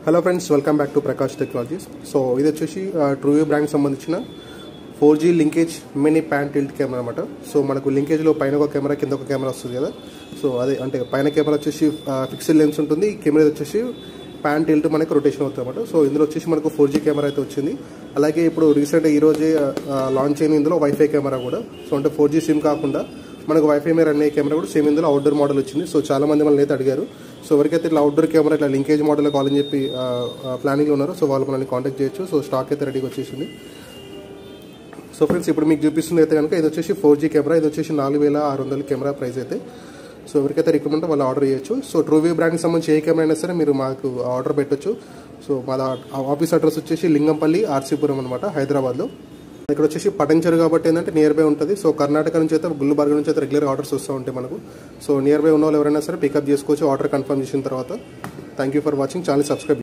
Hello friends, welcome back to Prakash technologies. So ఇది వచ్చేసి ట్రూవ్యూ బ్రాండ్కి సంబంధించిన 4G linkage mini pan tilt camera అనమాట. So మనకు లింకేజ్లో పైన ఒక కెమెరా కింద ఒక కెమెరా వస్తుంది కదా. సో అదే అంటే పైన కెమెరా వచ్చేసి ఫిక్స్డ్ లెన్స్ ఉంటుంది, ఈ కెమెరా వచ్చేసి ప్యాన్ టిల్ట్ మనకు రొటేషన్ అవుతుంది అనమాట. సో ఇందులో వచ్చేసి మనకు 4G కెమెరా అయితే వచ్చింది. అలాగే ఇప్పుడు రీసెంట్గా ఈరోజే లాంచ్ అయిన ఇందులో వైఫై కెమెరా కూడా. సో అంటే 4G సిమ్ కాకుండా మనకు వైఫై మీద రన్ అయ్యే కెమెరా కూడా సేమ్ ఇందులో అవుట్డోర్ మోడల్ వచ్చింది. సో చాలా మంది మనల్ని అయితే అడిగారు. సో ఎవరికైతే ఇట్లా అవుట్డోర్ కెమెరా ఇట్లా లింకేజ్ మోడల్ కావాలని చెప్పి ప్లానింగ్లో ఉన్నారు, సో వాళ్ళు మనల్ని కాంటాక్ట్ చేయొచ్చు. సో స్టాక్ అయితే రెడీగా వచ్చేసింది. సో ఫ్రెండ్స్, ఇప్పుడు మీకు చూపిస్తుంది అయితే కనుక ఇది వచ్చేసి 4G కెమెరా. ఇది వచ్చేసి 4600 కెమెరా ప్రైస్ అయితే. సో ఎవరికైతే రిక్వైర్మెంట్ వాళ్ళు ఆర్డర్ చేయొచ్చు. సో ట్రూవ్యూ బ్రాండ్కి సంబంధించి ఏ కెమెరా అయినా సరే మీరు మాకు ఆర్డర్ పెట్టచ్చు. సో మా ఆఫీస్ అడ్రస్ వచ్చేసి లింగంపల్లి, ఆర్సీపురం అనమాట, హైదరాబాద్లో. ఇక్కడ వచ్చేసి పటంచెరు కాబట్టి ఏంటంటే నియర్ బై ఉంటుంది. సో కర్ణాటక నుంచి అయితే గుల్బర్గా నుంచి అయితే రెగ్యులర్ ఆర్డర్స్ వస్తూ ఉంటాయి మనకు. సో నియర్ బై ఉన్న వాళ్ళు ఎవరైనా సరే పికప్ చేసుకోవచ్చు ఆర్డర్ కన్ఫర్మ్ చేసిన తర్వాత. Thank you for watching. Channel subscribe.